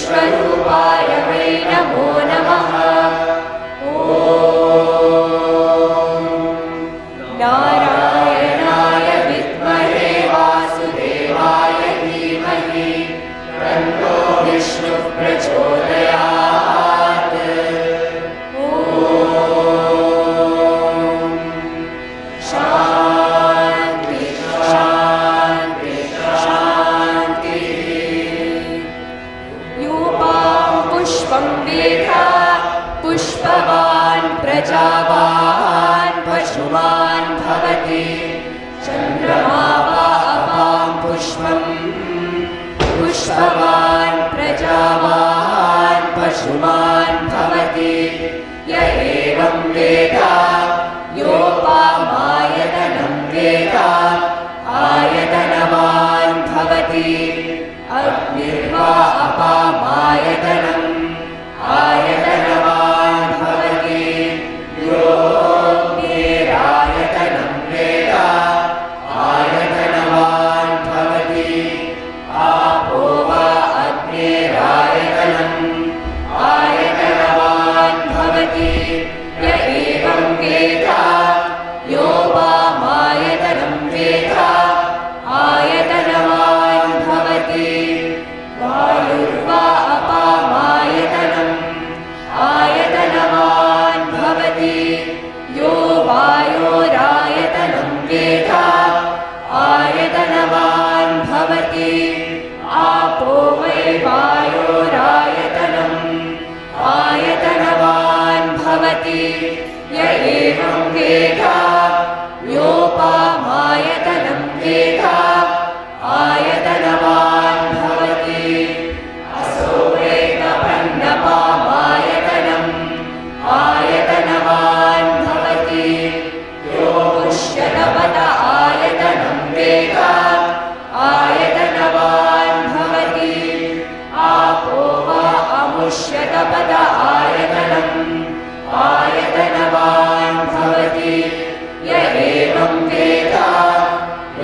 विश्वरूपाय वै नमो नमः। ॐ नारायणाय विद्महे वासुदेवाय धीमहि तन्नो विष्णुः प्रचोदयात्। ॐ शान्ति शान्ति शान्तिः। यूपां पुष्पं वेद पुष्पवान् प्रजावान् पशुमान् भवति। चन्द्रमा वा अपां पुष्पं पुष्पवान् प्रजावान् पशुमान् भवति। य एवं वेद योपामायतनं वेद आयतनवान् भवति। अग्निर्वा अपामायतनम् आयतनवान् भवति। योऽग्निरायतनं वेद आयतनवान् भवति। आपो वा अग्निरायतनम् आयतनवान् भवति। य एवं वेद योपामायतनं वेद आयतनवान् भवति। वायुर्वा अपामायतनम् आयतनवान् भवति। यो वायोरायतनं वेद आयतनवान् भवति। आपो वै वायोरायतनम् आयतनवान् भवति। य एवं वेद योपामायतनं वेद आयतनवान् भवति। असो वेदपन्नपामायतनम् आयतनवान् भवति। यो पुष्यतपत आयतनं वेद आयतनवान् भवति। आपो वा अमुष्यतपत आयतनम् आयतनवान् भवति। य एवं वेद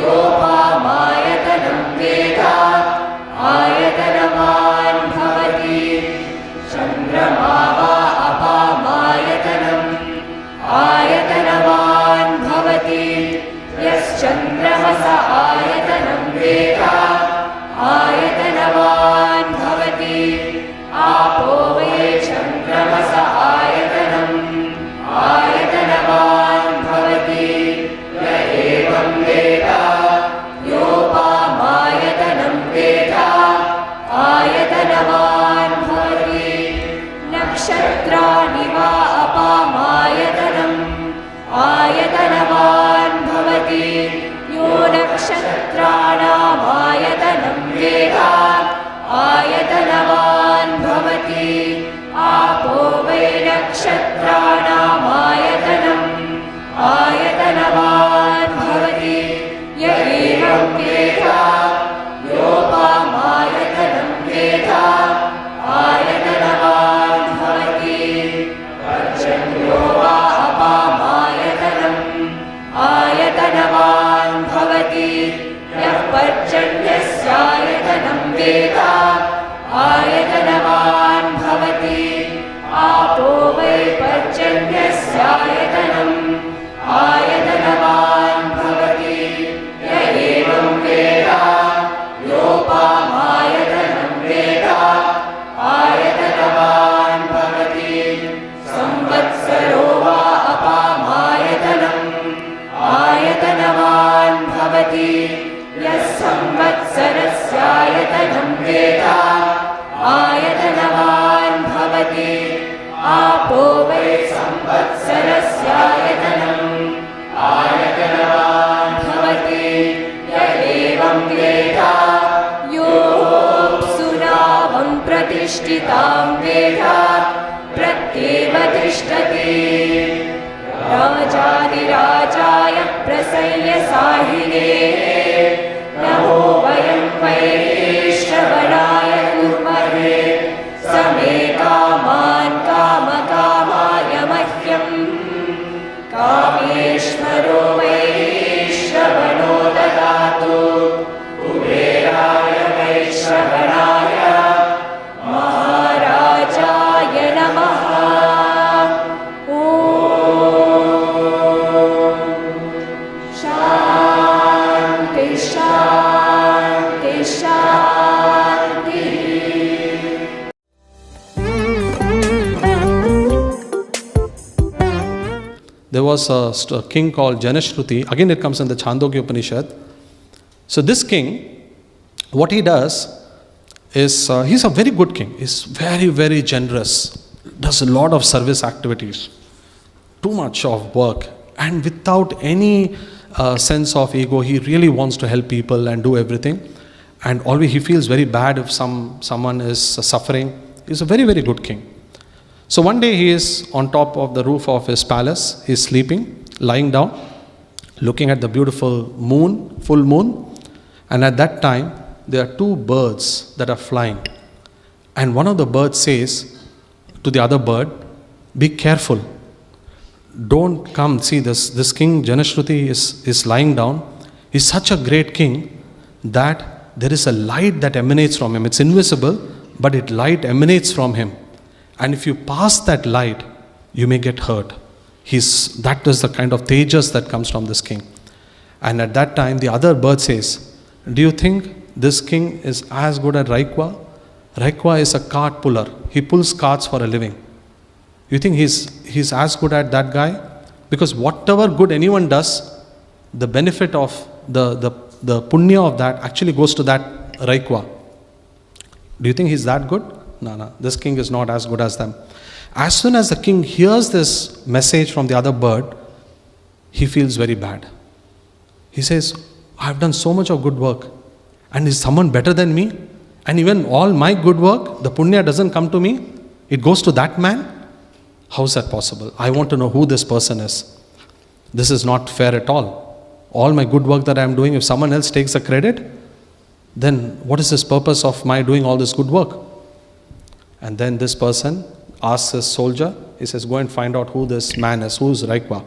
योपामायतनं वेद आयतनवान् भवति। चन्द्रमा वा अपामायतनम् आयतनवान् भवति। यश्चन्द्रः स आयतनं वेद आयतनवान् भवति। आपो वै चन्द्रमस आयतनम् आयतनवान् भवति। य एवं वेद योपामायतनं वेद आयतनवान् भवति। नक्षत्राणि वा अपामायतनम् आयतनवान् भवति। यो नक्षत्राणामायतनं वेद आयतनवान् भवति। आपो वै नक्षत्राणामायतनम् आयतनवान् भवति। य एवं वेद योपामायतनं वेद आयतनवान् भवति। पर्जन्यो वा अपामायतनम् आयतनवान् भवति। यः पर्जन्यस्यायतनं वेद आयतनवान् भवति। आपो वै पर्जन्यस्यायतनम् आयतनवान् भवति। य एवं वेद योपामायतनं वेद आयतनवान् भवति। संवत्सरो वा अपामायतनम् आयतनवान् भवति। यः संवत्सरस्यायतनं वेद आयतनवान् भवति। आपो वै संवत्सरस्यायतनम् आयतनवान् भवति। य एवं वेद योऽप्सुनावं प्रतिष्ठितां वेद प्रत्येव तिष्ठति। राजाधिराजाय प्रसह्य साहिने नमो वयं वै श्रवणाय कुर्महे। समे कामान् कामकामाय मह्यम् कामेश्वरो वै श्रवणो ददातु। कुबेराय वै श्रवणाय महा there was a king called Janashruti. Again, it comes in the Chandogya Upanishad. So this king, what he does is, he's a very good king. He's very, very generous. Does a lot of service activities. Too much of work. And without any sense of ego, he really wants to help people and do everything. And always he feels very bad if someone is suffering. He's a very, very good king. So one day he is on top of the roof of his palace. He's sleeping, lying down, looking at the beautiful moon, full moon. And at that time, there are two birds that are flying. And one of the birds says to the other bird, be careful. Don't come. See, this king Janashruti is lying down. He's such a great king that there is a light that emanates from him. It's invisible, but light emanates from him. And if you pass that light, you may get hurt. That is the kind of tejas that comes from this king. And at that time, the other bird says, do you think this king is as good as Raikwa? Raikwa is a cart puller. He pulls carts for a living. You think he's as good at that guy? Because whatever good anyone does, the benefit of the punya of that actually goes to that Raikwa. Do you think he's that good? No. This king is not as good as them. As soon as the king hears this message from the other bird, he feels very bad. He says, I've done so much of good work. And is someone better than me? And even all my good work, the punya doesn't come to me. It goes to that man. How is that possible? I want to know who this person is. This is not fair at all. All my good work that I am doing, if someone else takes the credit, then what is this purpose of my doing all this good work? And then this person asks his soldier, he says, go and find out who this man is, who is Raikwa.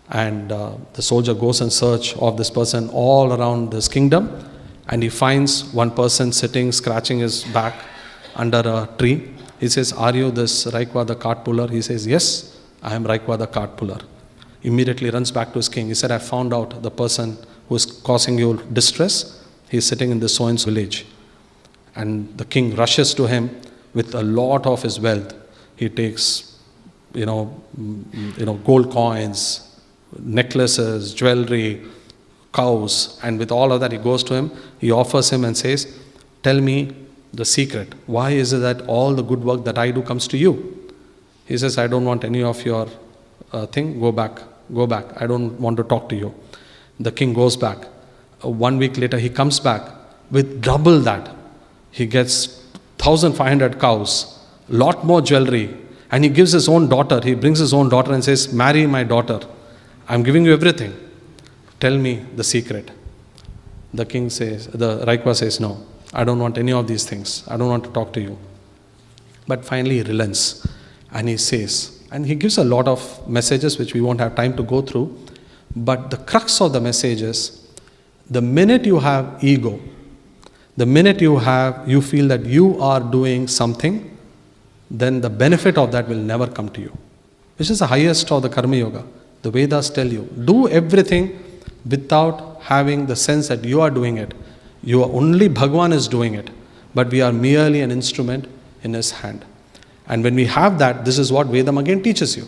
And the soldier goes in search of this person all around this kingdom, and he finds one person sitting, scratching his back under a tree. He says, are you this Raikwa the cart puller? He says, yes, I am Raikwa the cart puller. Immediately runs back to his king. He said, I found out the person who is causing you distress. He is sitting in the so-and-so village. And the king rushes to him with a lot of his wealth. He takes, gold coins, necklaces, jewelry, cows, and with all of that he goes to him. He offers him and says, tell me the secret. Why is it that all the good work that I do comes to you? He says, I don't want any of your thing. Go back. I don't want to talk to you. The king goes back. 1 week later he comes back with double that. He gets 1,500 cows, lot more jewelry, and he gives his own daughter. He brings his own daughter and says, marry my daughter. I'm giving you everything. Tell me the secret. The Raikwa says, no, I don't want any of these things. I don't want to talk to you. But finally he relents and he says, and he gives a lot of messages which we won't have time to go through. But the crux of the message is, the minute you have ego, the minute you feel that you are doing something, then the benefit of that will never come to you. Which is the highest of the Karma Yoga. The Vedas tell you, do everything without having the sense that you are doing it. You are only Bhagwan is doing it, but we are merely an instrument in his hand. And when we have that, this is what Vedam again teaches you.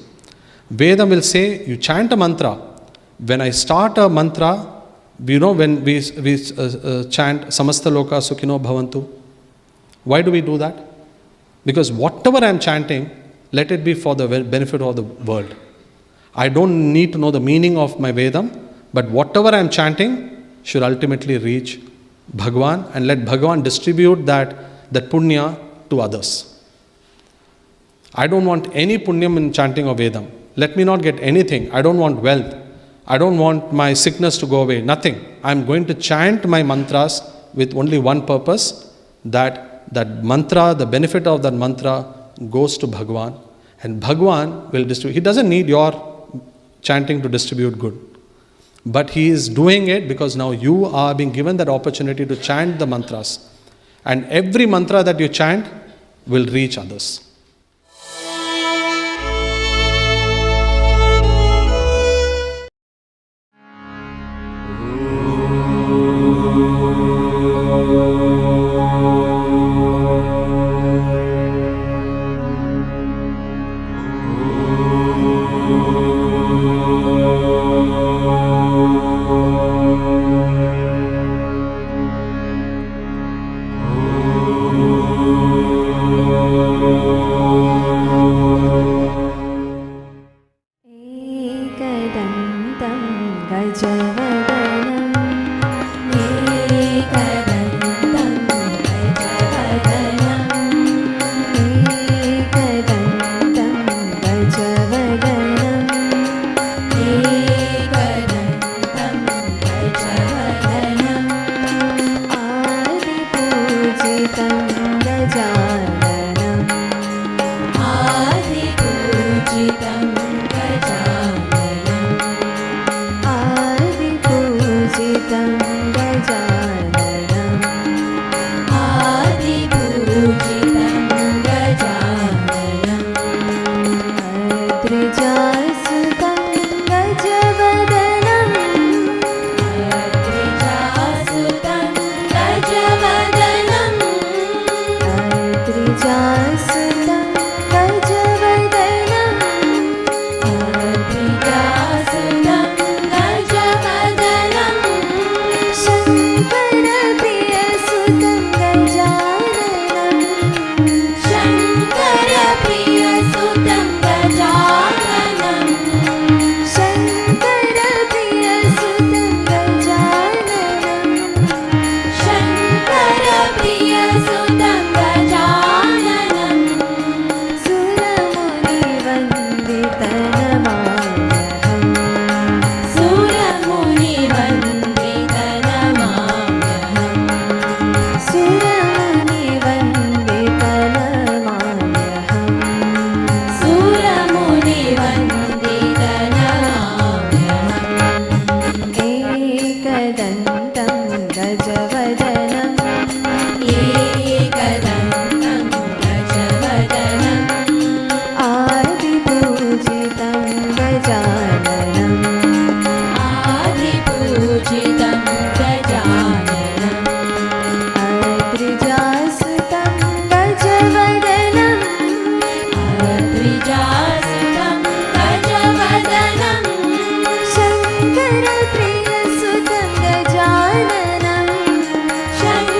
Vedam will say, you chant a mantra. When I start a mantra, when we chant Samasta Loka Sukhino Bhavantu, why do we do that? Because whatever I am chanting, let it be for the benefit of the world. I don't need to know the meaning of my Vedam, but whatever I am chanting should ultimately reach Bhagwan, and let Bhagwan distribute that punya to others. I don't want any punyam in chanting of Vedam. Let me not get anything. I don't want wealth. I don't want my sickness to go away. Nothing. I'm going to chant my mantras with only one purpose, that mantra, the benefit of that mantra goes to Bhagwan, and Bhagwan will distribute. He doesn't need your chanting to distribute good. But he is doing it because now you are being given that opportunity to chant the mantras. And every mantra that you chant will reach others. Oh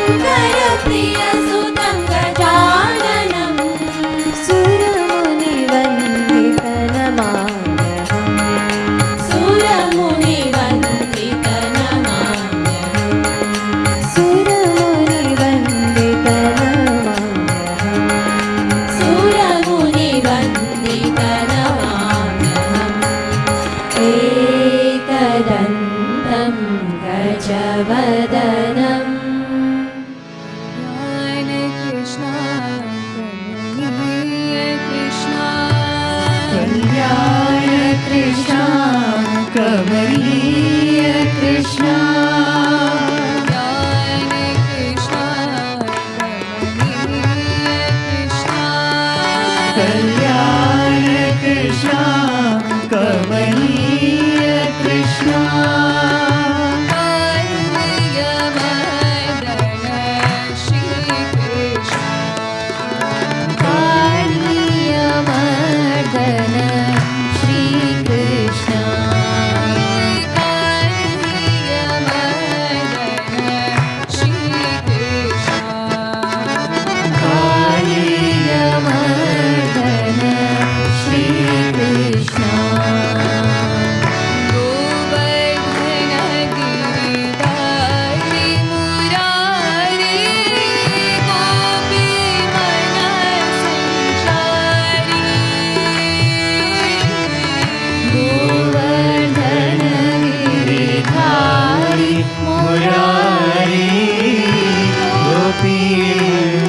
Shankar प्रियसुतं गजाननं सुरमुनिवन्दितनमाम्यहम् सुरमुनिवन्दितनमाम्यहम् सुरमुनिवन्दितनमाम्यहम् एकदन्तं गजवदनम् कल्याण कृष्ण कमलीय कृष्ण कल्याण कृष्ण कमलीय कृष्ण कालीयमर्दन श्रीकृष्ण कालीयमर्दन श्रीकृष्ण गोवर्धन गिरिधारी मुरारी गोपी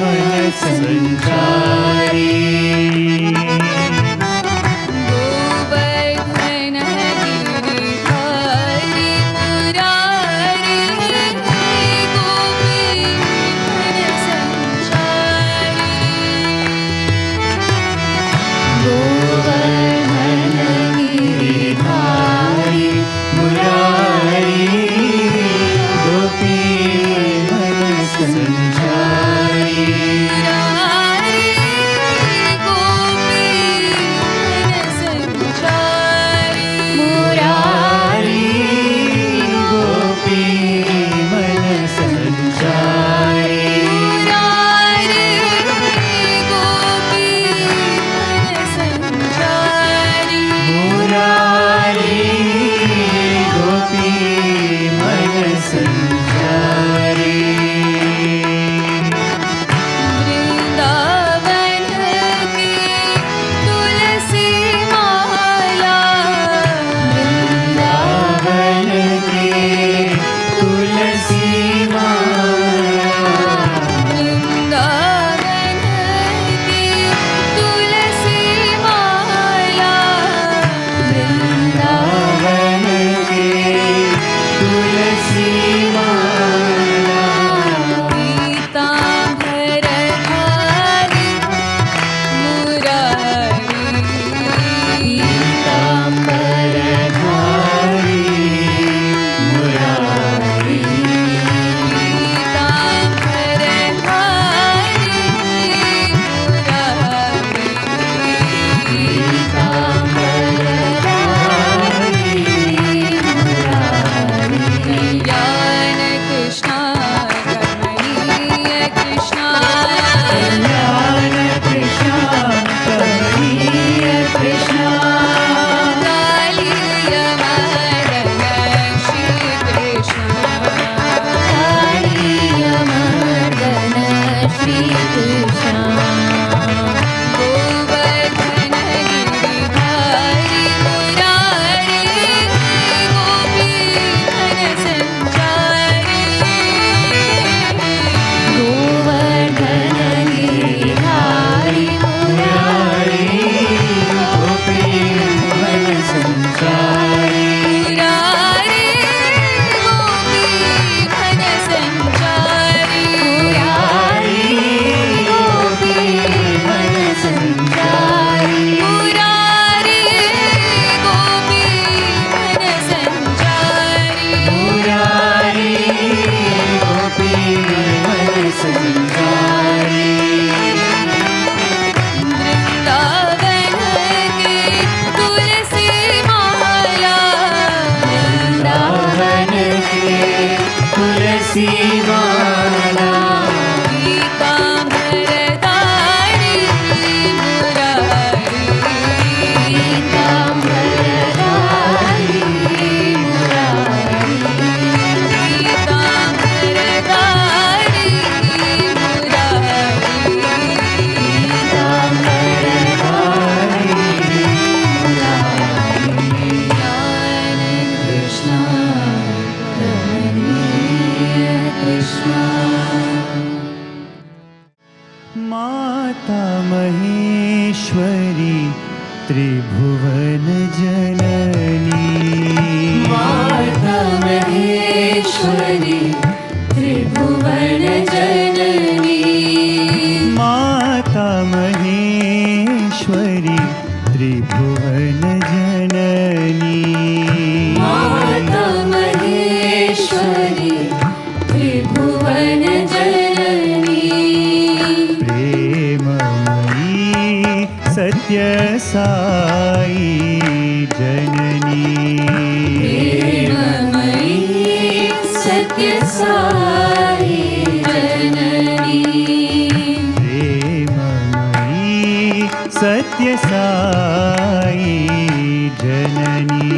मन संचारी गोवर्धन गिरिधारी मुरारी गोपी मन संचारी मुरारी गोपी मन संचारी मुरारी गोपी मन संचारी वृंदावन की तुलसी माला वृंदावन की तुलसी माला वृंदावन की तुलसी माला वृंदावन की तुलसी माला पीताम्बर धारी मुरारी पीताम्बर धारी मुरारी पीताम्बर धारी मुरारी पीताम्बर धारी मुरारी कल्याण कृष्ण कमलीय कृष्ण कल्याण कृष्ण कमलीय कृष्ण कालीयमर्दन श्रीकृष्ण कालीयमर्दन श्रीकृष्ण गोवर्धन गिरिधारी मुरारी गोपी मन संचारी गोवर्धन गिरिधारी मुरारी गोपी मन संचारी मुरारी गोपी मन संचारी मुरारी गोपी मन संचारी मुरारी गोपी मन संचारी मुरारी गोपी मन संचारी वृंदावन की तुलसी माला वृंदावन की तुलसी माला माता महेश्वरी त्रिभुवन जननी माता महेश्वरी त्रिभुवन जननी माता महेश्वरी त्रिभुवन जननी माता महेश्वरी त्रिभुवन जननी प्रेममयी सत्य साई जननी प्रेममयी सत्य साई जननी प्रेममयी सत्य साई जननी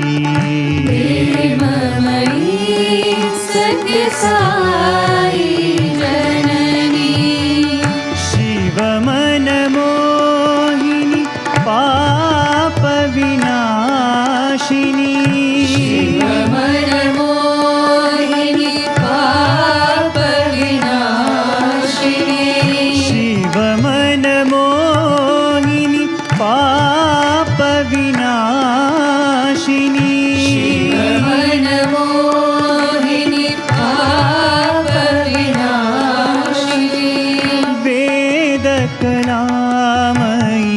प्रेममयी सत्य साई जननी शिवमन मोहिनी पाप विनाशिनी शिवमनमोहिनी पाप विनाशिनी शिवमन मोहिनी पाप विनाशिनी शिवमनमोहिनी पाप विनाशिनी वेद कलामयी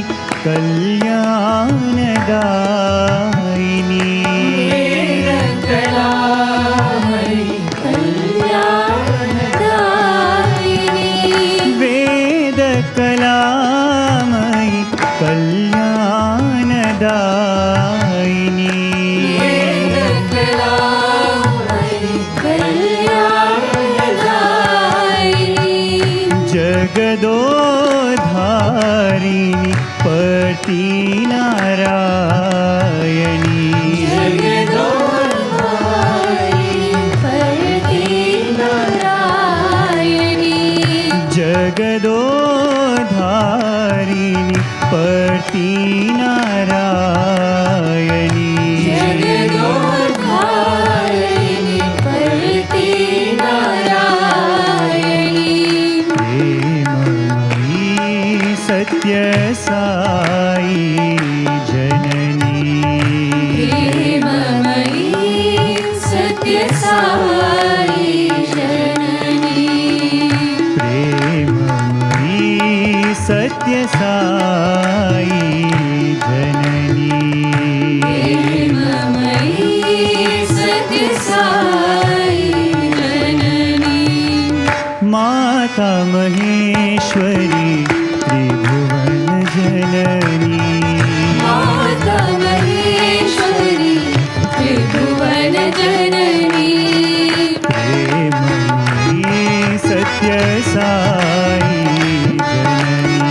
कल्याणदायिनी वेदकलामयी कल्याणदायिनी वेद कलामयी कल्याणदायिनी वेदकलामयी कल्याणदायिनी जगदोधारिणी पति नारायणी जगदोधारिणी परति नारायणी जगदोधारिणी पति नारायणी प्रेममयी सत्य साई जननी प्रेममयी सत्य साई जननी प्रेममयी सत्य साई जननी प्रेममयी सत्य साई जननी माता महेश्वरी त्रिभुवन जननी माता महेश्वरी त्रिभुवन जननी प्रेममयी सत्य साई जननी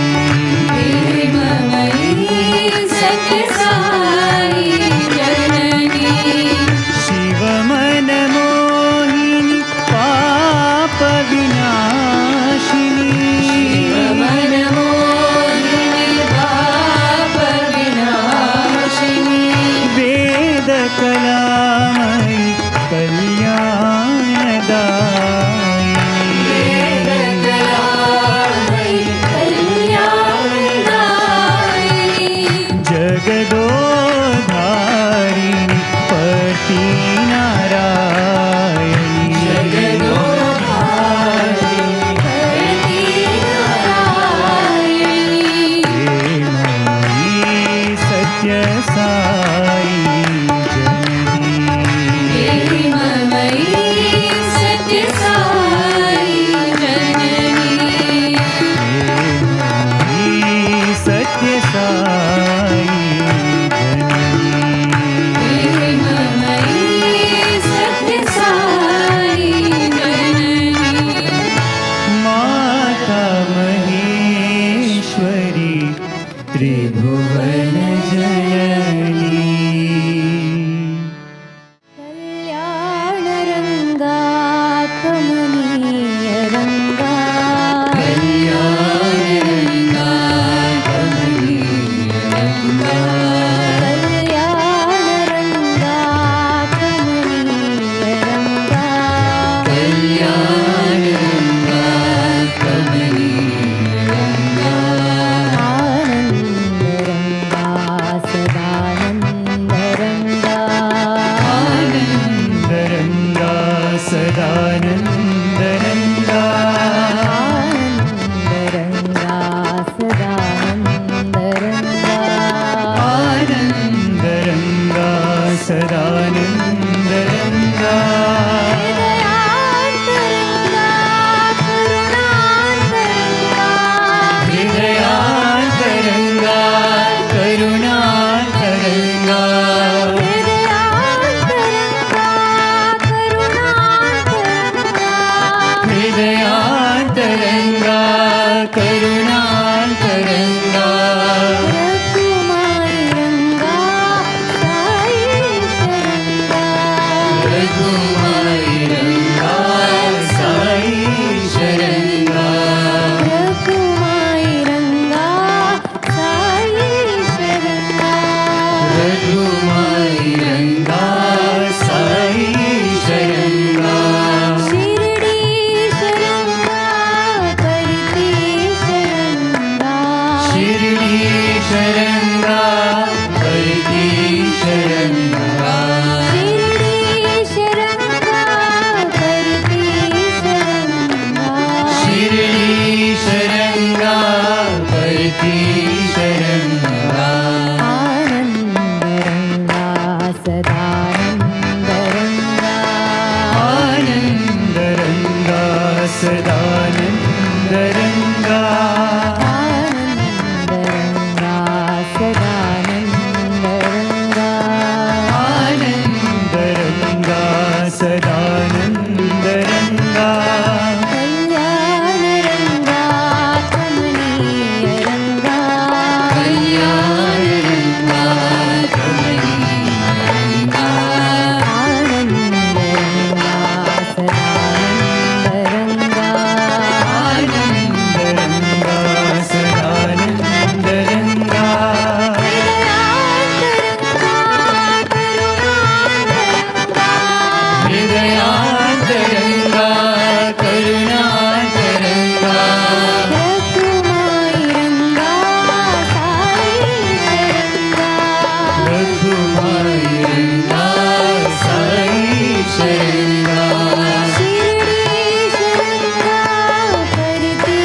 प्रेममयी सत्य साई जननी शिवमन मोहिनी पाप विनाशिनी शिवमनमोहिनी पाप विनाशिनी वेद कलामयी करुणान्तरङ्गा रघुमाई रंगा साई शरंगा रघुमाई रङ्गा साई शरङ्गा रघुमाई रंगा साई शरंगा रघुमाई रङ्गा साई शरङ्गा शिरडी शरंगा करती शरंगा शिरडी शरङ्गा करती शरङ्गा शिरडी शरंगा करती शरंगा शिरडी शरङ्गा करती शरङ्गा आनंदरंगा आनन्दरङ्गा सदानन्दरङ्गा आनंदरंगा सदानंदरंगा आनन्दरङ्गा सदानन्दरङ्गा कल्याणरंगा कमनीय रंगा कल्याणरङ्गा कमनीयरङ्गा आनंदरंगा सदानंदरंगा आनन्दरङ्गा सदानन्दरङ्गा हृदयांतरंगा हृदयान्तरङ्गा करुणान्तरङ्गा रघुमाई रंगा साई शरंगा रघुमाई रङ्गा साई शरङ्गा शिरडी शरंगा करती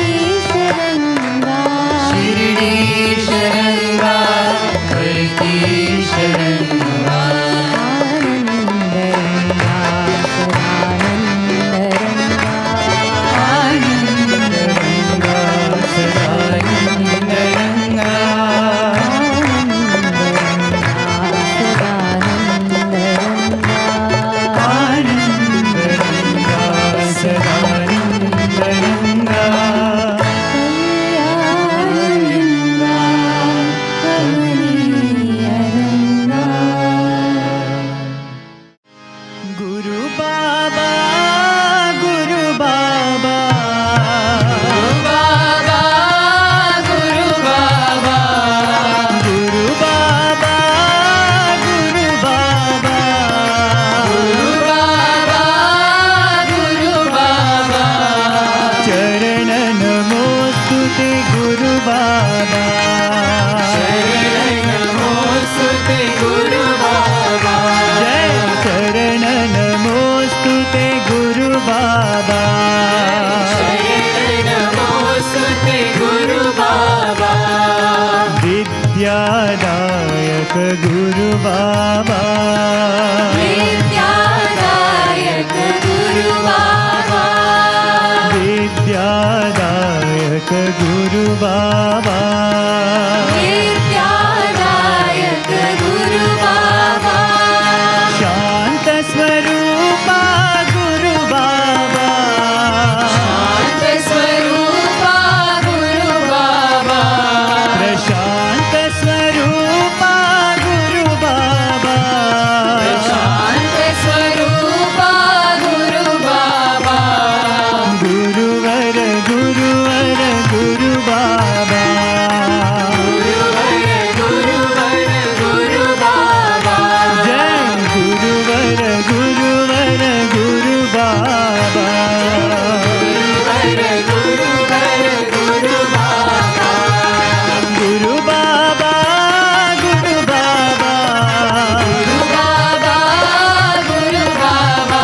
शरंगा शिरडी शरङ्गा करती शरङ्गा आनंदरंगा सदानंदरंगा आनन्दरङ्गा सदानन्दरङ्गा कल्याणरंगा कमनीय रंगा गुरु बाबा गुरु बाबा गुरु बाबा गुरु बाबा गुरु बाबा गुरु बाबा गुरु बाबा चरण नमोस्तुते गुरु बाबा शरण नमोस्तुते गुरु बाबा जय चरण नमोस्तुते गुरु बाबा शरण नमोस्तुते गुरु बाबा विद्यादायक गुरु बाबा विद्यादायक गुरु बाबा विद्यादायक गुरु बाबा विद्यादायक गुरु बाबा शांत स्वरूपा गुरु बाबा शांत स्वरूपा गुरु बाबा प्रशांत स्वरूपा गुरु बाबा शांत स्वरूपा गुरु बाबा गुरुवर गुरुवर गुरु बाबा गुरु बाबा जय गुरुवर गुरुवर गुरु बाबा गुरु बाबा गुरु बाबा गुरु बाबा बाबा गुरु बाबा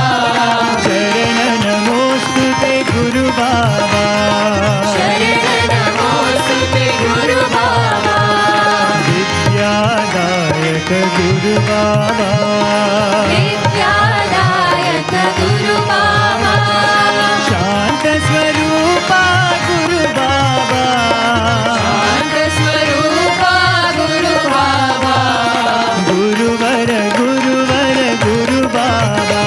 चरण नमोस्तुते गुरु बाबा शरण नमोस्तुते गुरु बाबा विद्यादायक गुरु बाबा विद्यादायक गुरु बाबा शांत स्वरूपा गुरु बाबा शांत स्वरूपा गुरु बाबा गुरुवर गुरुवर गुरु बाबा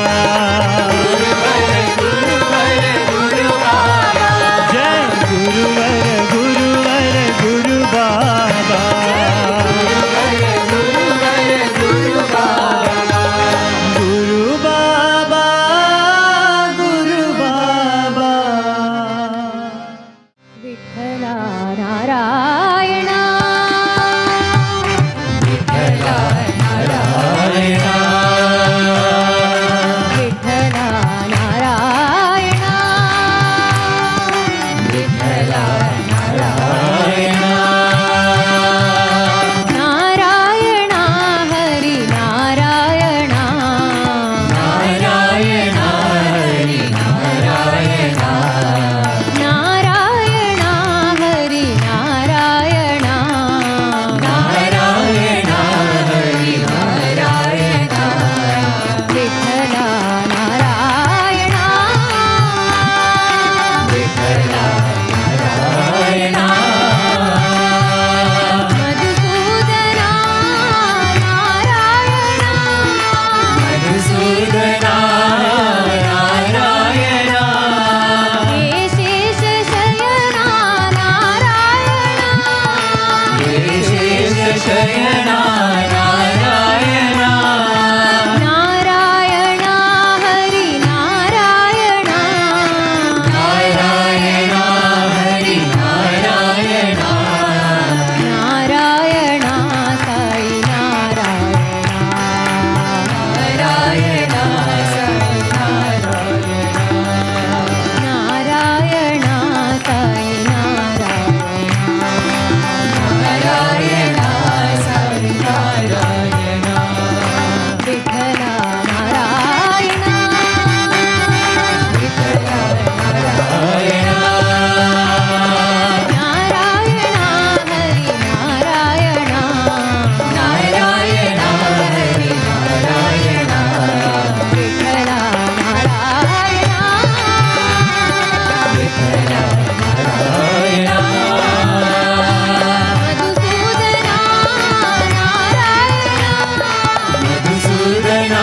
गुरु बाबा जय गुरुवर ನಾರಾಯಣ ವಿಠಲ ನಾರಾಯಣ ವಿಠಲ ನಾರಾಯಣ ವಿಠಲ ನಾರಾಯಣ ನಾರಾಯಣ ಹರಿ ನಾರಾಯಣ ನಾರಾಯಣ ಹರಿ ನಾರಾಯಣ ನಾರಾಯಣ ಹರಿ ನಾರಾಯಣ ನಾರಾಯಣ ಹರಿ ನಾರಾಯಣ ವಿಠಲ ನಾರಾಯಣ ವಿಠಲ ನಾರಾಯಣ ಮಧುಸೂದನ ನಾರಾಯಣ ಮಧುಸೂದನ ನಾರಾಯಣ ಹೇ ಶೇಷ ಶಯನ ನಾರಾಯಣ ಹೇ ಶೇಷ ಶಯನ ನಾರಾಯಣ ನಾರಾಯಣ ಹರಿ ನಾರಾಯಣ ನಾರಾಯಣ ಹರಿ ನಾರಾಯಣ ನಾರಾಯಣ ಸಾಯಿ ನಾರಾಯಣ ನಾರಾಯಣ ಸಾಯಿ ನಾರಾಯಣ ನಾರಾಯಣ ಸಾಯಿ ನಾರಾಯಣ ನಾರಾಯಣ ಸಾಯಿ ನಾರಾಯಣ ವಿಠಲ ನಾರಾಯಣ ವಿಠಲ ನಾರಾಯಣ ನಾರಾಯಣ ಹರಿ ನಾರಾಯಣ ನಾರಾಯಣ ಹರಿ ನಾರಾಯಣ ವಿಠಲ ನಾರಾಯಣ ವಿಠಲ ನಾರಾಯಣ ಮಧುಸೂದನ ನಾರಾಯಣ ಮಧುಸೂದನ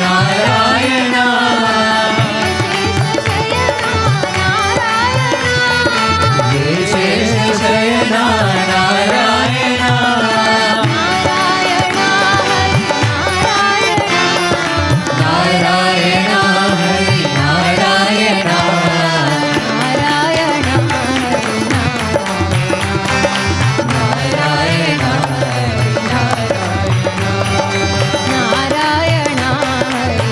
ನಾರಾಯಣ ಶೇಷ ಶಯನ ನಾರಾಯಣ ನಾರಾಯಣ ಹರಿ ನಾರಾಯಣ ನಾರಾಯಣ ಹರಿ ನಾರಾಯಣ ನಾರಾಯಣ ಹರಿ ನಾರಾಯಣ ನಾರಾಯಣ ಹರಿ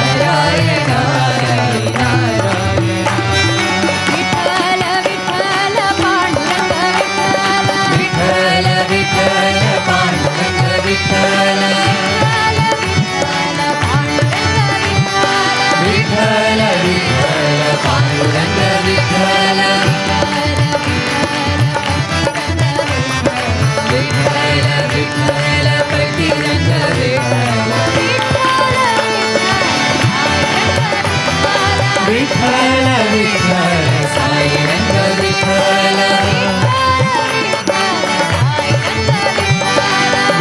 ನಾರಾಯಣ ಹರಿ ನಾರಾಯಣ ವಿಠಲ ವಿಠಲ ಪಾಂಡುರಂಗ ವಿಠಲ ವಿಠಲ ಪಾಂಡುರಂಗ ವಿಠಲ ವಿಠಲ ವಿಠಲ ಪಾಂಡುರಂಗ ವಿಠಲ ವಿಠಲ ವಿಠಲ ಪತಿರಂಗ ವಿಠಲ ವಿಠಲ ವಿಠಲ ಸಾಯಿ ರಂಗ ವಿಠಲ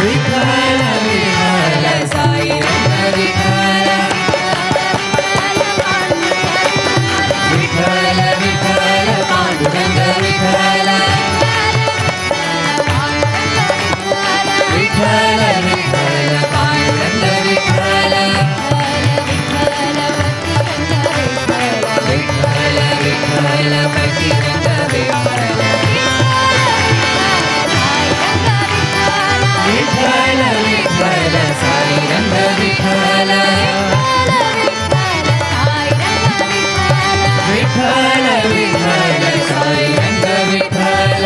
ವಿಠಲ ವಿಠಲ ಸಾಯಿ ರಂಗ ವಿಠಲ ವಿಠಲ ವಿಠಲ ಪಾಂಡುರಂಗ ವಿಠಲ ವಿಠಲ ವಿಠಲ ಪಾಂಡುರಂಗ ವಿಠಲ ವಿಠಲ ವಿಠಲ ಪತಿರಂಗ ವಿಠಲ ವಿಠಲ ವಿಠಲ ಸಾಯಿ ರಂಗ ವಿಠಲ ವಿಠಲ ವಿಠಲ ಸಾಯಿ ರಂಗ ವಿಠಲ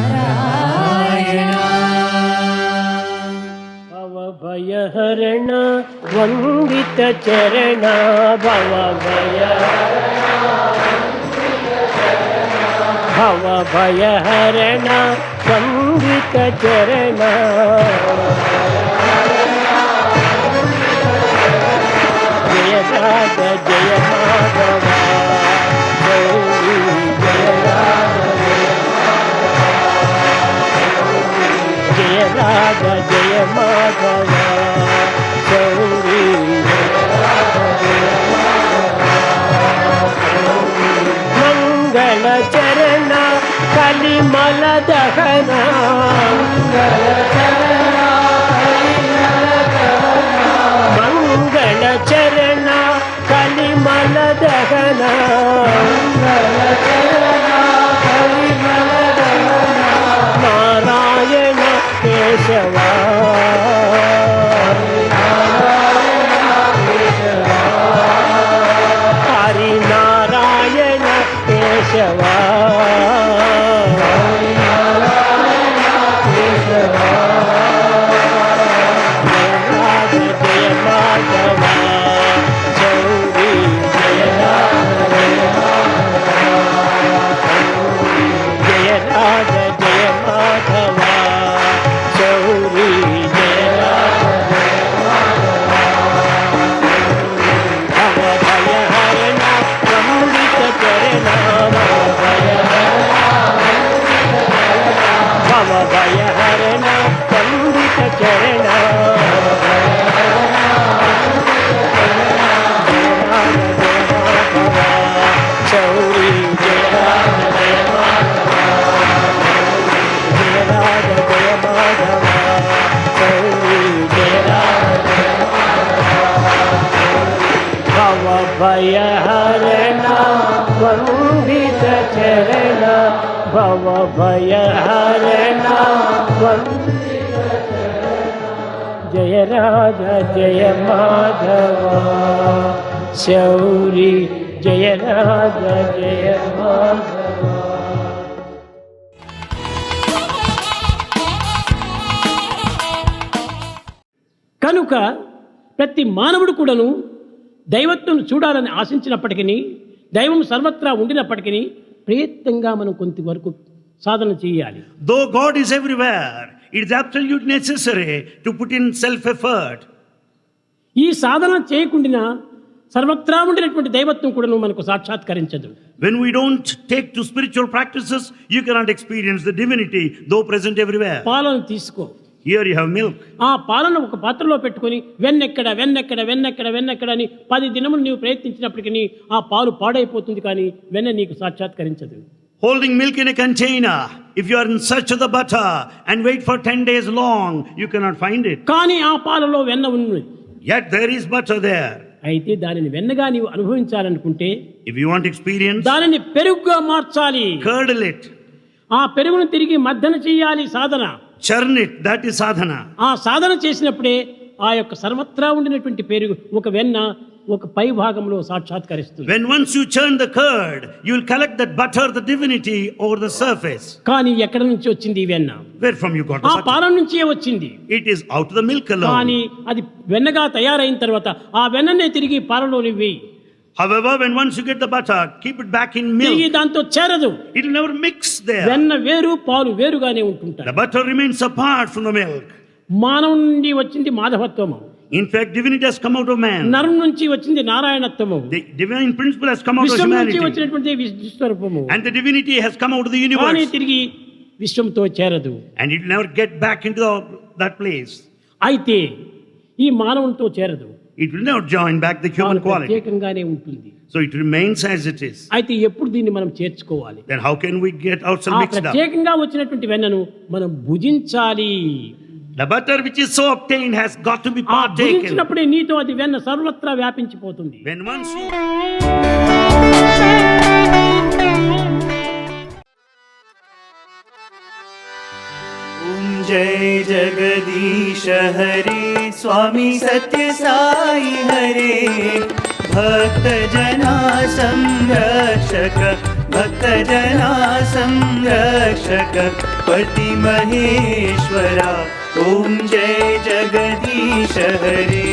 ನಾರಾಯಣ ಭವಭಯಹರಣ ವಂದಿತ ಚರಣ ಭವಭಯಹರಣ ವಂದಿತ ಚರಣ ಜಯ ರಾಧ ಜಯ ಮಾಧವ ಗೌರಿ ಜಯ ರಾಧ ಜಯ ರಾಧ ಜಯ ಮಾಧವ ಗೌರಿ ಮಂಗಳ ಚರಣ ಕಲಿಮಲ ದಹನ ಮಂಗಳ ಚರಣ ಕಲಿಮಲ దహన నారాయణ కేశవ హరి నారాయణ కేశవ జయ మాధవ చౌరీ జయ రాధ జయ మాధవ చౌరీ జయ భవ భయ హరణ అమృత చరణ భవ భయ హరణ అమృత చరణ చౌరీ జయ భయ హరణ వందిత చరణ భవ భయ హరణ జయ రాధ జయ మాధవ శౌరి జయ రాధ జయ మాధవ. కనుక ప్రతి మానవుడు కూడాను దైవత్వం చూడాలని ఆశించినప్పటికీ దైవం సర్వత్రా ఉండినప్పటికీ ప్రయత్నంగా మనం కొంతవరకు సాధన చేయాలి. Though God is everywhere, it is absolutely necessary to put in self-effort. ఈ సాధన చేయకుండా సర్వత్రా ఉండినటువంటి దైవత్వం కూడా మనకు సాక్షాత్కరించదు. When we don't take to spiritual practices, you cannot experience the divinity, though present everywhere. పాలను తీసుకో. Here you have milk. ఆ పాలను ఒక పాత్రలో పెట్టుకొని వెన్నెక్కడ వెన్నెక్కడ వెన్నెక్కడ వెన్నెక్కడ అని 10 దినములు నీవు ప్రయత్నించినప్పటికీ ఆ పాలు పాడైపోతుంది, కానీ వెన్న నీకు సాక్షాత్కరించదు. Holding milk in a container, if you are in search of the butter and wait for 10 days long, you cannot find it. కానీ ఆ పాలలో వెన్న ఉంది. Yet there is butter there. అయితే దానిని వెన్నగా నీవు అనుభవించాలనుకుంటే If you want experience, దానిని పెరుగుగా మార్చాలి. curdle it, ఆ పెరుగును తిరిగి మద్దన చేయాలి సాధన. churn it, that is sadhana. ఆ సాధన చేసినప్పుడే ఆ యొక్క సర్వత్రా ఉండినటువంటి పెరుగు ఒక వెన్న ఒక పై భాగంలో సాక్షాత్కరిస్తుంది. When once you churn the curd, you will collect that butter, the divinity, over the surface. కానీ ఎక్కడ నుంచి వచ్చింది ఈ వెన్న? Where from you got the ఆ butter? పాలం నుంచే వచ్చింది. It is out of the milk alone. కానీ అది వెన్నగా తయారైన తర్వాత ఆ వెన్ననే తిరిగి పాలలో వేయి. However, when once you get the butter, keep it back in తిరిగి milk. దాంతో చేరదు. It will never mix there. వెన్న వేరు పాలు వేరుగానే ఉంటుంటాయి. The butter remains apart from the milk. మానవు నుండి వచ్చింది మాధవత్వము. In fact, divinity has come out of man. నరం నుంచి వచ్చింది నారాయణత్వము. The divine principle has come out of విశ్వం నుంచి humanity. వచ్చినటువంటి విశ్వస్వరూపము. And the divinity has come out of the కానీ universe. తిరిగి విశ్వంతో చేరదు. And it will never get back into that place. అయితే ఈ మానవునితో చేరదు. It will never join back the human quality. ప్రత్యేకంగానే ఉంటుంది. So it remains as it is. అయితే ఎప్పుడు దీన్ని మనం చేర్చుకోవాలి? Then how can we get ourselves ఆ mixed up? ప్రత్యేకంగా వచ్చినటువంటి వెన్నను మనం భుజించాలి. The butter which is so obtained has got to be ఆ partaken. భుజించినప్పుడే నీతో అది వెన్న సర్వత్రా వ్యాపించిపోతుంది. When once you ओम जय जगदीश हरे स्वामी सत्य साई हरे भक्त जना संरक्षक भक्त जना संरक्षक पति महेश्वरा ओम जय जगदीश हरे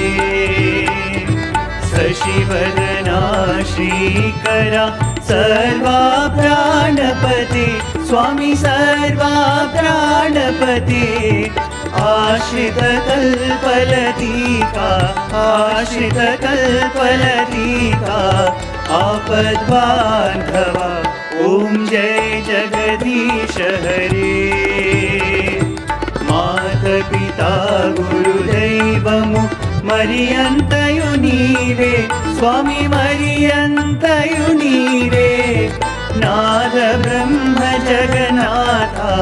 शशिवदना श्रीकरा सर्वा प्राणपते स्वामी सर्वा प्राणपते आश्रित कल्पलतिका आश्रित कल्पलतिका आपद्बान्धवा ओम जय जगदीश हरे मातपिता गुरुदैवमु मरियन्तयु नीवे स्वामी मरियन्तयु नीवे नाद ब्रह्म जगन्नाथा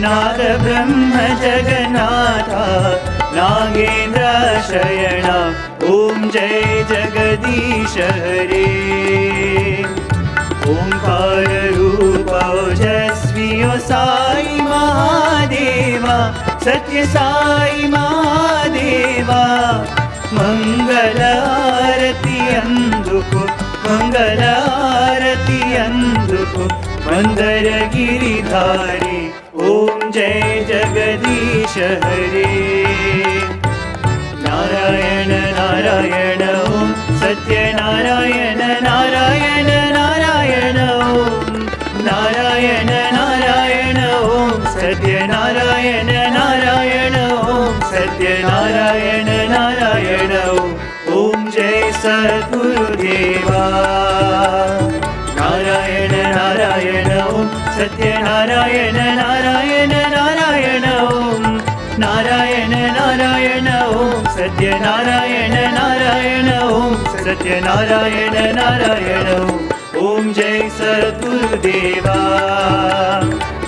नाद ब्रह्म जगन्नाथा नागेन्द्र शयना ॐ जय जगदीश हरे। ओंकार रूप ओजस्वी साई महादेवा, सत्य साई महादेवा। मंगल आरती अंदुको, मंगल आरती अंदुको, मंदर गिरिधारी। ॐ जय जगदीश हरे। नारायण नारायण ॐ सत्यनारायण नारायण नारायण ॐ नारायण नारायण ॐ सत्यनारायण नारायण ॐ सत्यनारायण नारायण ॐ जय सद्गुरुदेवा। नारायण नारायण ॐ सत्यनारायण नारायण नारायण ॐ नारायण नारायण ॐ सत्यनारायण नारायण ॐ सत्यनारायण नारायण ॐ जय सद्गुरुदेवा।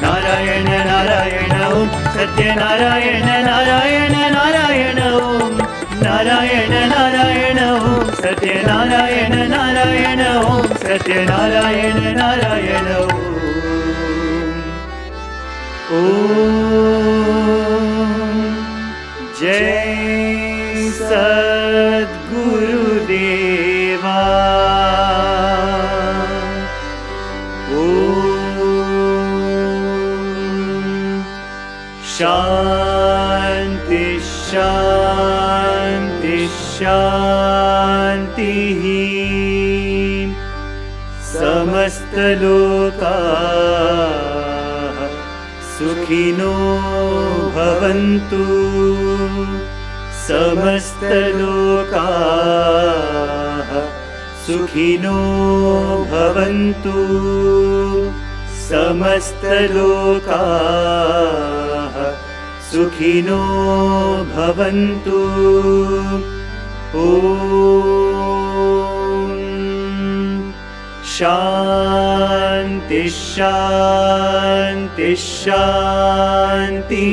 नारायण नारायण ॐ सत्यनारायण नारायण नारायण ॐ नारायण नारायण ॐ सत्यनारायण नारायण ॐ सत्यनारायण नारायण ॐ जय सद्गुरुदेवा। शांति शांति शांति। समस्त लोकाः सुखिनो भवन्तु, समस्त लोकाः सुखिनो भवन्तु, समस्त लोकाः सुखिनो भवन्तु। ॐ शांति शांति शांति।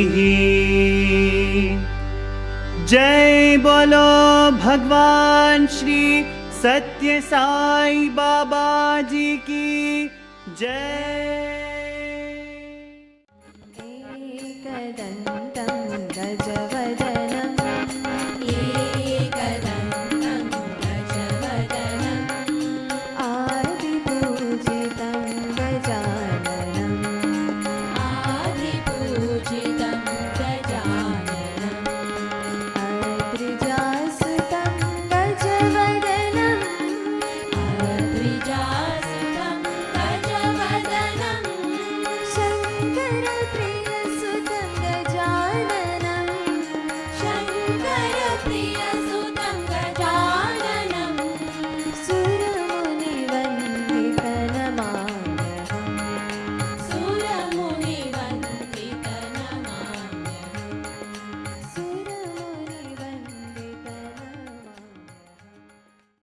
जय बोलो भगवान श्री सत्य साई बाबा जी की जय। एकदन्त